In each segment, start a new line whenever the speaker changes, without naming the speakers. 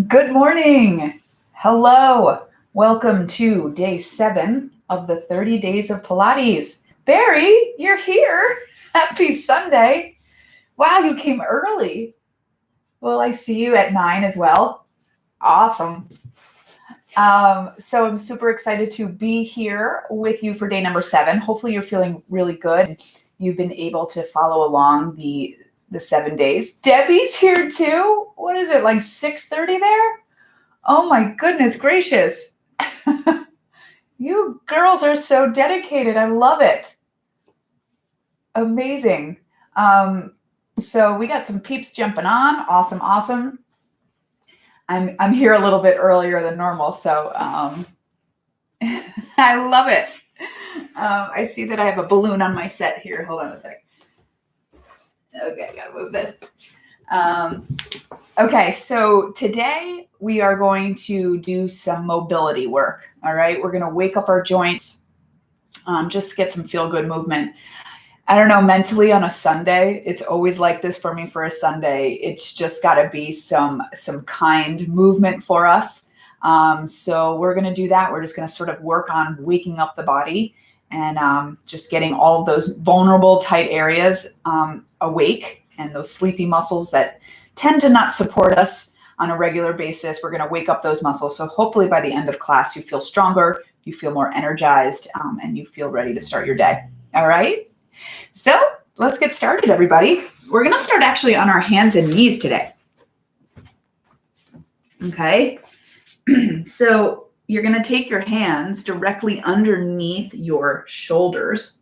Good morning. Hello. Welcome to day 7 of the 30 days of Pilates. Barry, you're here. Happy Sunday. Wow, you came early. Will I see you at 9 as well? Awesome. So I'm super excited to be here with you for day number 7. Hopefully you're feeling really good. You've been able to follow along the 7 days. Debbie's here too. What is it, like 6:30 there? Oh my goodness gracious. You girls are so dedicated. I love it. Amazing. So we got some peeps jumping on. Awesome. I'm here a little bit earlier than normal, so I love it. I see that I have a balloon on my set here. Hold on a sec. Okay, I gotta move this. Okay, so today we are going to do some mobility work. All right, we're going to wake up our joints, just get some feel-good movement. I don't know, mentally on a Sunday, it's always like this for me for a Sunday. It's just got to be some kind movement for us. So we're going to do that. We're just going to sort of work on waking up the body and just getting all of those vulnerable, tight areas awake, and those sleepy muscles that tend to not support us on a regular basis. We're going to wake up those muscles. So hopefully by the end of class, you feel stronger, you feel more energized, and you feel ready to start your day. All right. So let's get started, everybody. We're going to start actually on our hands and knees today. Okay. So you're going to take your hands directly underneath your shoulders.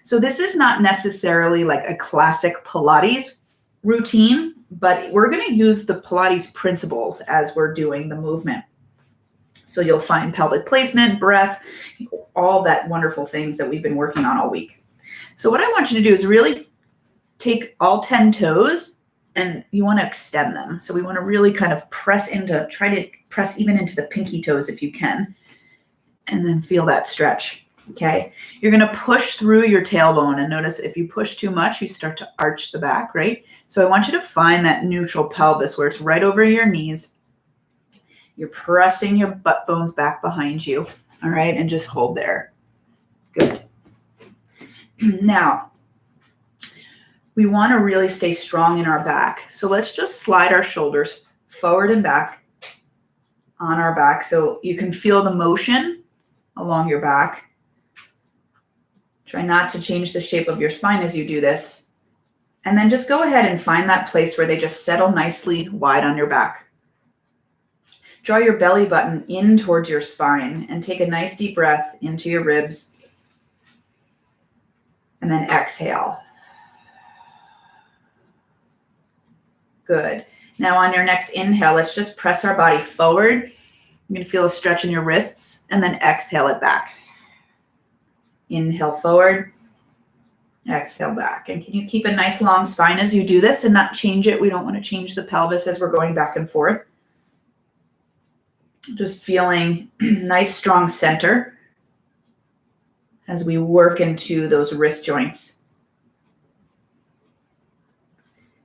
So this is not necessarily like a classic Pilates routine, but we're going to use the Pilates principles as we're doing the movement. So you'll find pelvic placement, breath, all that wonderful things that we've been working on all week. So what I want you to do is really take all 10 toes and you want to extend them. So we want to really kind of try to press even into the pinky toes if you can, and then feel that stretch. Okay. You're going to push through your tailbone, and notice if you push too much, you start to arch the back, right? So I want you to find that neutral pelvis where it's right over your knees. You're pressing your butt bones back behind you. All right. And just hold there. Good. Now, we want to really stay strong in our back. So let's just slide our shoulders forward and back on our back so you can feel the motion along your back. Try not to change the shape of your spine as you do this. And then just go ahead and find that place where they just settle nicely wide on your back. Draw your belly button in towards your spine and take a nice deep breath into your ribs. And then exhale. Good. Now on your next inhale, let's just press our body forward. You're going to feel a stretch in your wrists, and then exhale it back. Inhale forward, exhale back. And can you keep a nice long spine as you do this and not change it? We don't want to change the pelvis as we're going back and forth. Just feeling nice, strong center as we work into those wrist joints.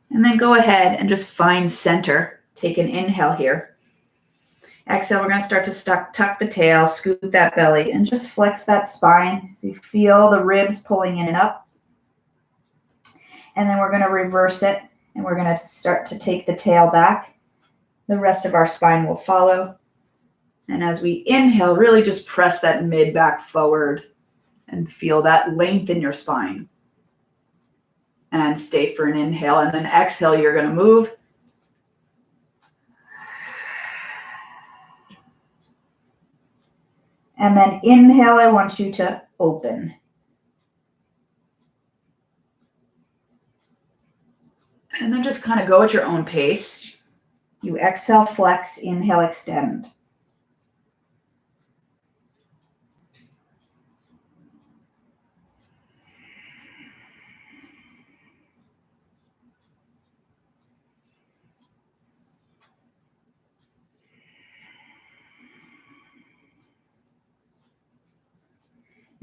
And then go ahead and just find center. Take an inhale here. Exhale, we're going to start to tuck the tail, scoot that belly, and just flex that spine as you feel the ribs pulling in and up. And then we're going to reverse it, and we're going to start to take the tail back. The rest of our spine will follow. And as we inhale, really just press that mid back forward and feel that length in your spine. And stay for an inhale, and then exhale, you're going to move. And then inhale, I want you to open. And then just kind of go at your own pace. You exhale, flex, inhale, extend.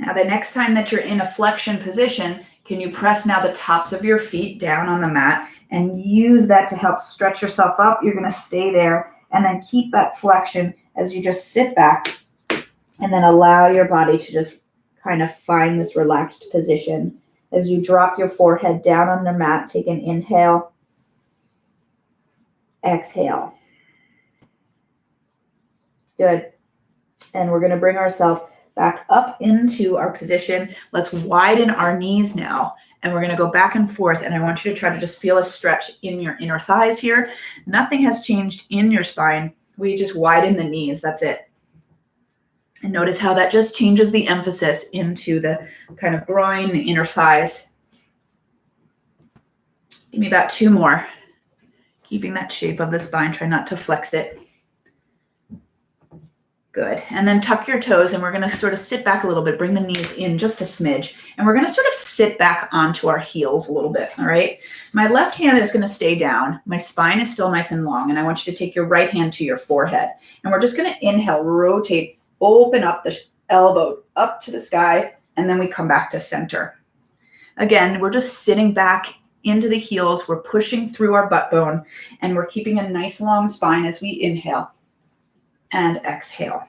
Now, the next time that you're in a flexion position, can you press now the tops of your feet down on the mat and use that to help stretch yourself up? You're going to stay there And then keep that flexion as you just sit back and then allow your body to just kind of find this relaxed position. As you drop your forehead down on the mat, take an inhale, exhale. Good. And we're going to bring ourselves back up into our position. Let's widen our knees now. And we're going to go back and forth. And I want you to try to just feel a stretch in your inner thighs here. Nothing has changed in your spine. We just widen the knees. That's it. And notice how that just changes the emphasis into the kind of groin, the inner thighs. Give me about 2 more. Keeping that shape of the spine. Try not to flex it. Good. And then tuck your toes, and we're going to sort of sit back a little bit, bring the knees in just a smidge, and we're going to sort of sit back onto our heels a little bit, all right? My left hand is going to stay down. My spine is still nice and long, and I want you to take your right hand to your forehead. And we're just going to inhale, rotate, open up the elbow up to the sky, and then we come back to center. Again, we're just sitting back into the heels. We're pushing through our butt bone, and we're keeping a nice long spine as we inhale and exhale.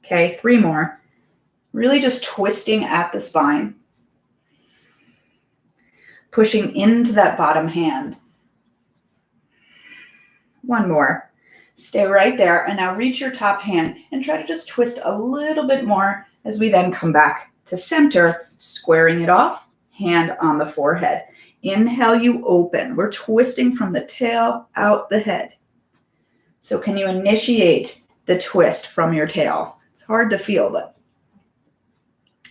Okay, 3 more. Really just twisting at the spine. Pushing into that bottom hand. 1 more. Stay right there, and now reach your top hand and try to just twist a little bit more as we then come back to center, squaring it off, hand on the forehead. Inhale, you open. We're twisting from the tail out the head. So can you initiate the twist from your tail? It's hard to feel, but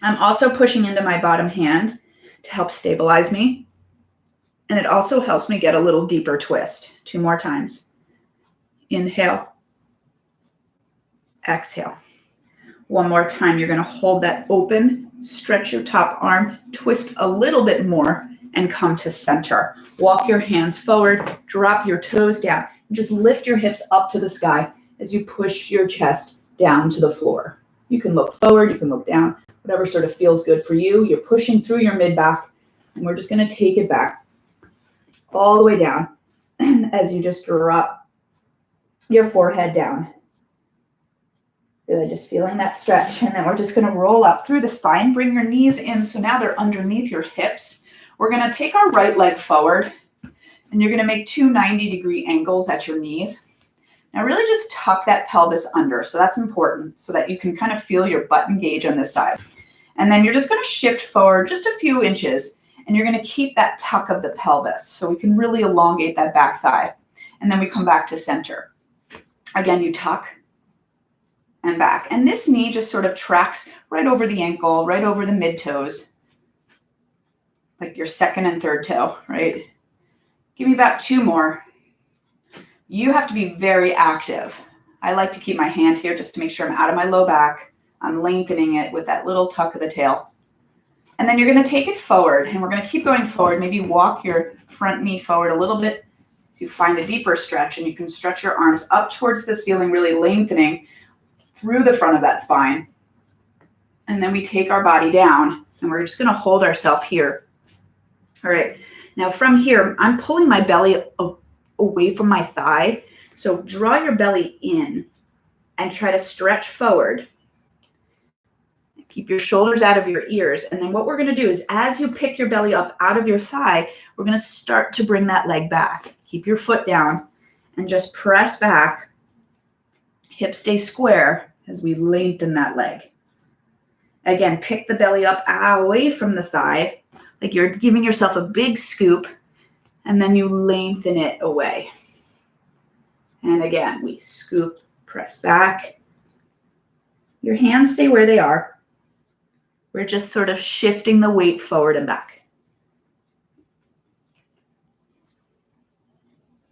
I'm also pushing into my bottom hand to help stabilize me. And it also helps me get a little deeper twist. 2 more times. Inhale, exhale. 1 more time. You're going to hold that open, stretch your top arm, twist a little bit more, and come to center. Walk your hands forward, drop your toes down, and just lift your hips up to the sky as you push your chest down to the floor. You can look forward, you can look down, whatever sort of feels good for you. You're pushing through your mid-back, and we're just going to take it back all the way down as you just drop your forehead down. Good, just feeling that stretch. And then we're just going to roll up through the spine, bring your knees in so now they're underneath your hips. We're going to take our right leg forward, and you're going to make 2 90-degree angles at your knees. Now really just tuck that pelvis under. So that's important so that you can kind of feel your butt engage on this side. And then you're just going to shift forward just a few inches, and you're going to keep that tuck of the pelvis so we can really elongate that back thigh. And then we come back to center. Again, you tuck and back. And this knee just sort of tracks right over the ankle, right over the mid toes, like your second and third toe, right? Give me about 2 more. You have to be very active. I like to keep my hand here just to make sure I'm out of my low back. I'm lengthening it with that little tuck of the tail. And then you're going to take it forward, and we're going to keep going forward. Maybe walk your front knee forward a little bit so you find a deeper stretch, and you can stretch your arms up towards the ceiling, really lengthening through the front of that spine. And then we take our body down, and we're just going to hold ourselves here. All right. Now from here, I'm pulling my belly away from my thigh. So draw your belly in and try to stretch forward. Keep your shoulders out of your ears. And then what we're going to do is as you pick your belly up out of your thigh, we're going to start to bring that leg back. Keep your foot down and just press back. Hips stay square as we lengthen that leg. Again, pick the belly up away from the thigh, like you're giving yourself a big scoop, and then you lengthen it away. And again, we scoop, press back. Your hands stay where they are. We're just sort of shifting the weight forward and back.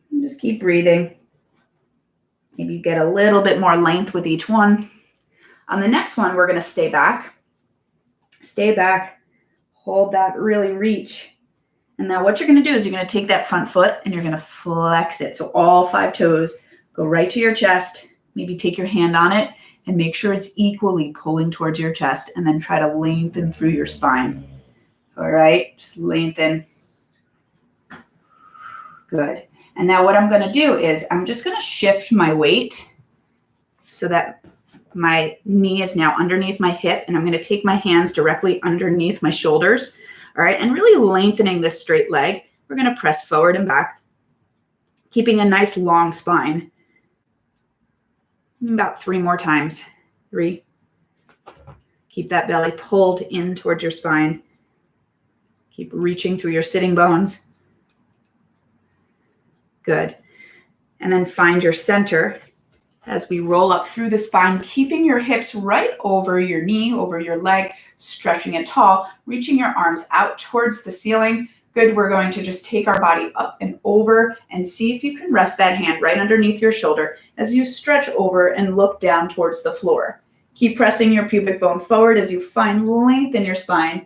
And just keep breathing. Maybe get a little bit more length with each one. On the next one, we're going to stay back. Stay back. Hold that, really reach. And now what you're going to do is you're going to take that front foot and you're going to flex it. So all 5 toes go right to your chest. Maybe take your hand on it and make sure it's equally pulling towards your chest, and then try to lengthen through your spine. All right, just lengthen. Good. And now what I'm going to do is I'm just going to shift my weight so that my knee is now underneath my hip, and I'm going to take my hands directly underneath my shoulders. All right, and really lengthening this straight leg. We're going to press forward and back, keeping a nice long spine. About 3 more times. 3. Keep that belly pulled in towards your spine. Keep reaching through your sitting bones. Good. And then find your center as we roll up through the spine, keeping your hips right over your knee, over your leg, stretching it tall, reaching your arms out towards the ceiling. Good. We're going to just take our body up and over and see if you can rest that hand right underneath your shoulder as you stretch over and look down towards the floor. Keep pressing your pubic bone forward as you find length in your spine,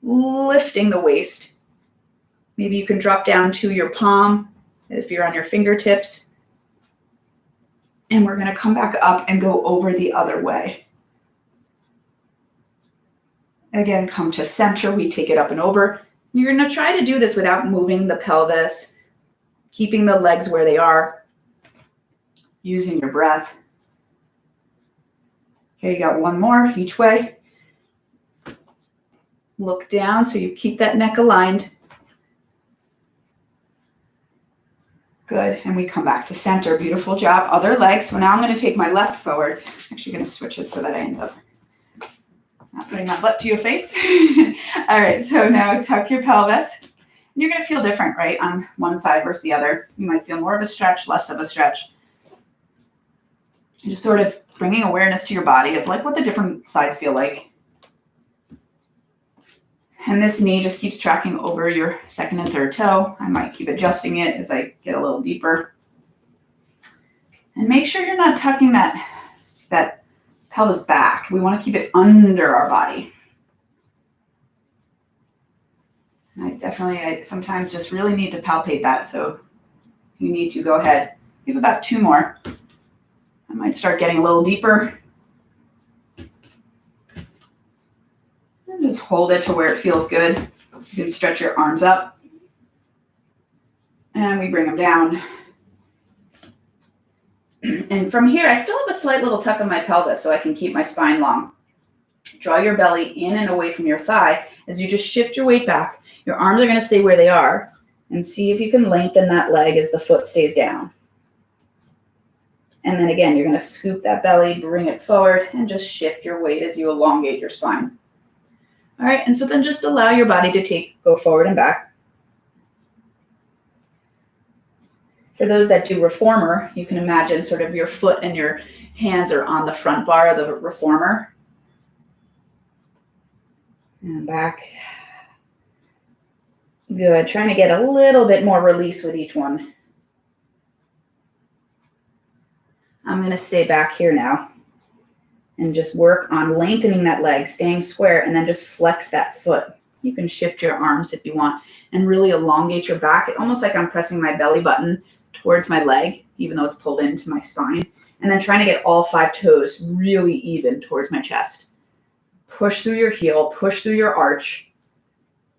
lifting the waist. Maybe you can drop down to your palm if you're on your fingertips. And we're going to come back up and go over the other way. Again, come to center. We take it up and over. You're going to try to do this without moving the pelvis, keeping the legs where they are, using your breath. Okay, you got 1 more each way. Look down so you keep that neck aligned. Good, and we come back to center. Beautiful job. Other leg. So now I'm going to take my left forward. I'm actually going to switch it so that I end up not putting my butt to your face. All right, so now tuck your pelvis. And you're going to feel different, right, on one side versus the other. You might feel more of a stretch, less of a stretch. You're just sort of bringing awareness to your body of like what the different sides feel like. And this knee just keeps tracking over your second and third toe. I might keep adjusting it as I get a little deeper. And make sure you're not tucking that pelvis back. We want to keep it under our body. And I sometimes just really need to palpate that. So you need to go ahead. Give about 2 more. I might start getting a little deeper. And just hold it to where it feels good. You can stretch your arms up. And we bring them down. And from here, I still have a slight little tuck in my pelvis so I can keep my spine long. Draw your belly in and away from your thigh as you just shift your weight back. Your arms are going to stay where they are. And see if you can lengthen that leg as the foot stays down. And then again, you're going to scoop that belly, bring it forward, and just shift your weight as you elongate your spine. All right, and so then just allow your body to go forward and back. For those that do reformer, you can imagine sort of your foot and your hands are on the front bar of the reformer. And back. Good, trying to get a little bit more release with each one. I'm going to stay back here now and just work on lengthening that leg, staying square, and then just flex that foot. You can shift your arms if you want and really elongate your back. It's almost like I'm pressing my belly button towards my leg, even though it's pulled into my spine. And then trying to get all 5 toes really even towards my chest. Push through your heel, push through your arch.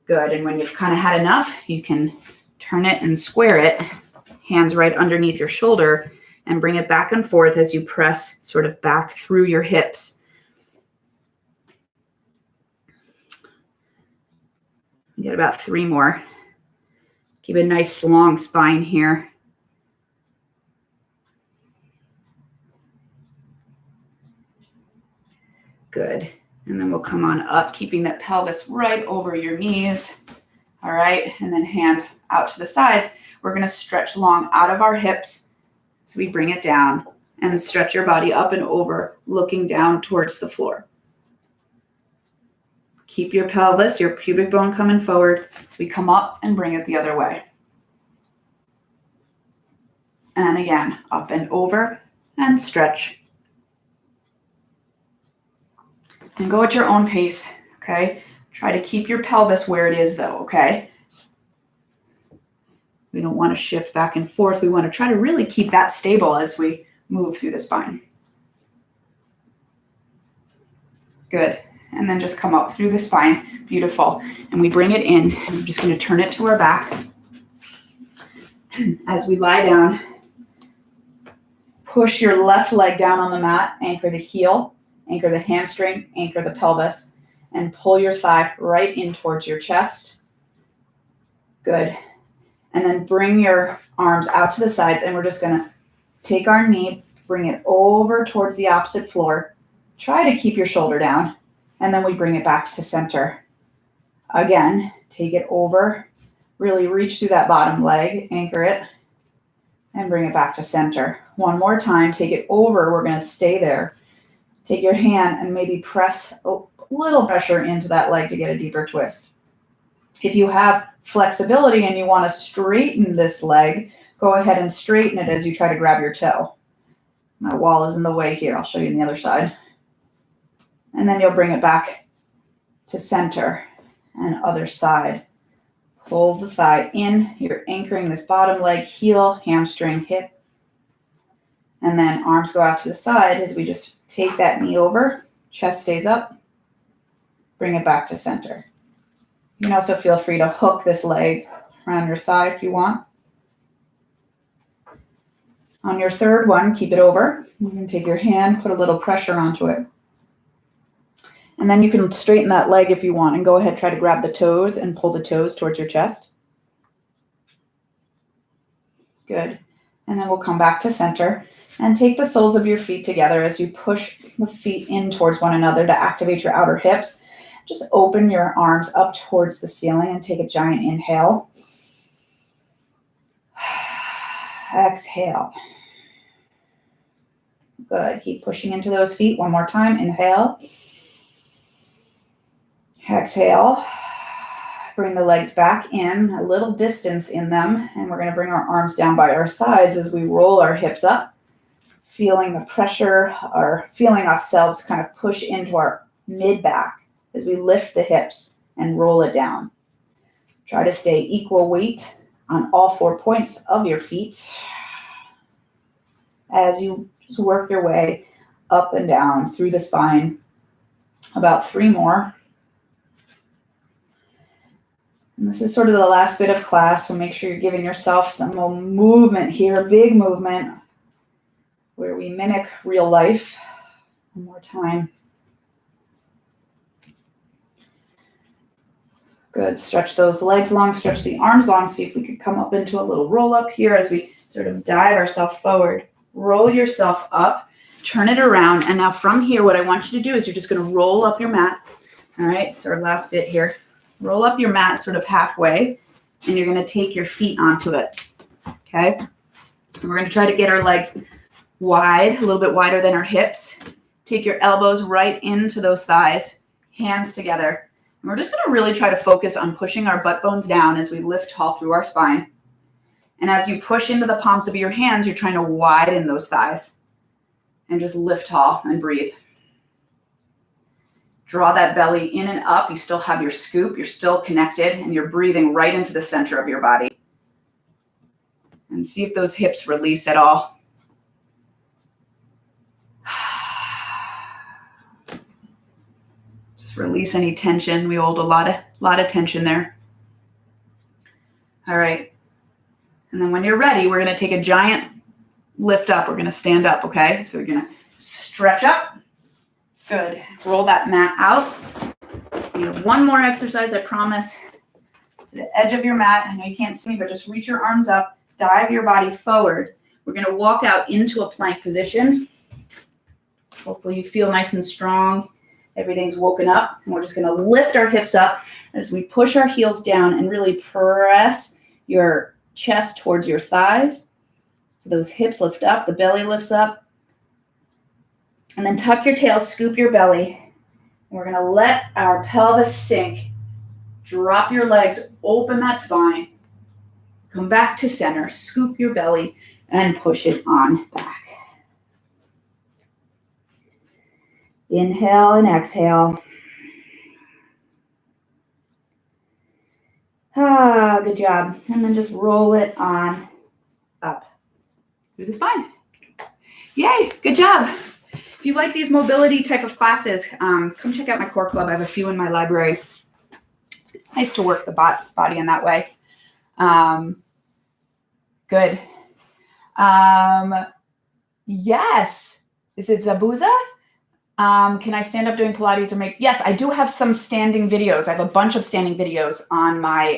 Good, and when you've kind of had enough, you can turn it and square it, hands right underneath your shoulder, and bring it back and forth as you press sort of back through your hips. You get about 3 more. Keep a nice long spine here. Good. And then we'll come on up, keeping that pelvis right over your knees. All right. And then hands out to the sides. We're going to stretch long out of our hips. So we bring it down and stretch your body up and over, looking down towards the floor. Keep your pelvis, your pubic bone coming forward. So we come up and bring it the other way. And again, up and over and stretch. And go at your own pace, okay? Try to keep your pelvis where it is though, okay? We don't want to shift back and forth. We want to try to really keep that stable as we move through the spine. Good. And then just come up through the spine. Beautiful. And we bring it in. I'm just going to turn it to our back. As we lie down, push your left leg down on the mat, anchor the heel, anchor the hamstring, anchor the pelvis, and pull your thigh right in towards your chest. Good. And then bring your arms out to the sides, and we're just going to take our knee, bring it over towards the opposite floor. Try to keep your shoulder down, and then we bring it back to center. Again, take it over, really reach through that bottom leg, anchor it, and bring it back to center. One more time, take it over. We're going to stay there. Take your hand and maybe press a little pressure into that leg to get a deeper twist. If you have flexibility and you want to straighten this leg, go ahead and straighten it as you try to grab your toe. My wall is in the way here. I'll show you on the other side. And then you'll bring it back to center and other side. Pull the thigh in. You're anchoring this bottom leg, heel, hamstring, hip. And then arms go out to the side as we just take that knee over. Chest stays up. Bring it back to center. You can also feel free to hook this leg around your thigh if you want. On your third one, keep it over. You can take your hand, put a little pressure onto it. And then you can straighten that leg if you want and go ahead, try to grab the toes and pull the toes towards your chest. Good. And then we'll come back to center and take the soles of your feet together as you push the feet in towards one another to activate your outer hips. Just open your arms up towards the ceiling and take a giant inhale. Exhale. Good. Keep pushing into those feet. One more time. Inhale. Exhale. Bring the legs back in, a little distance in them, and we're going to bring our arms down by our sides as we roll our hips up, feeling the pressure or feeling ourselves kind of push into our mid-back as we lift the hips and roll it down. Try to stay equal weight on all 4 points of your feet as you just work your way up and down through the spine. About 3 more. And this is sort of the last bit of class, so make sure you're giving yourself some movement here, big movement, where we mimic real life. One more time. Good. Stretch those legs long, stretch the arms long. See if we could come up into a little roll up here as we sort of dive ourselves forward. Roll yourself up, turn it around. And now from here, what I want you to do is you're just going to roll up your mat. All right. So our last bit here. Roll up your mat sort of halfway, and you're going to take your feet onto it. Okay. And we're going to try to get our legs wide, a little bit wider than our hips. Take your elbows right into those thighs, hands together. And we're just going to really try to focus on pushing our butt bones down as we lift tall through our spine. And as you push into the palms of your hands, you're trying to widen those thighs and just lift tall and breathe. Draw that belly in and up. You still have your scoop. You're still connected, and you're breathing right into the center of your body. And see if those hips release at all. Just release any tension. We hold a lot of tension there. All right. And then when you're ready, we're going to take a giant lift up. We're going to stand up, okay? So we're going to stretch up. Good. Roll that mat out. You have one more exercise, I promise. To the edge of your mat. I know you can't see me, but just reach your arms up. Dive your body forward. We're going to walk out into a plank position. Hopefully you feel nice and strong. Everything's woken up. And we're just going to lift our hips up as we push our heels down and really press your chest towards your thighs. So those hips lift up, the belly lifts up. And then tuck your tail, scoop your belly. And we're going to let our pelvis sink. Drop your legs, open that spine. Come back to center, scoop your belly, and push it on back. Inhale and exhale. Good job. And then just roll it on up through the spine. Yay, good job. If you like these mobility type of classes, come check out my core club. I have a few in my library. It's nice to work the body in that way. Good. Yes. Is it Zabuza? Can I stand up doing Pilates or make? Yes, I do have some standing videos. I have a bunch of standing videos on my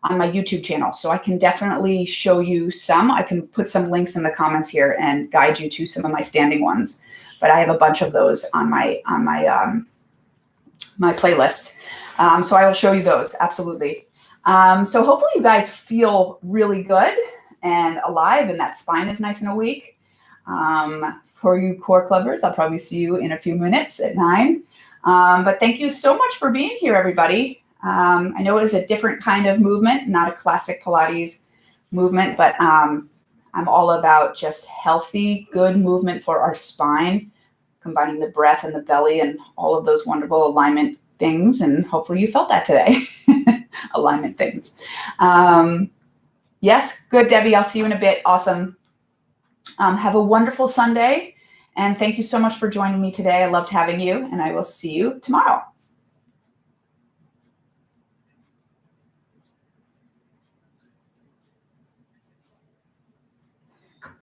YouTube channel. So I can definitely show you some. I can put some links in the comments here and guide you to some of my standing ones. But I have a bunch of those on my playlist. So I will show you those. Absolutely. So hopefully you guys feel really good and alive, and that spine is nice and awake. For you core clubbers, I'll probably see you in a few minutes at 9. But thank you so much for being here, everybody. I know it is a different kind of movement, not a classic Pilates movement, but I'm all about just healthy, good movement for our spine, combining the breath and the belly and all of those wonderful alignment things. And hopefully you felt that today. Alignment things. Yes, good, Debbie. I'll see you in a bit. Awesome. Have a wonderful Sunday. And thank you so much for joining me today. I loved having you, and I will see you tomorrow.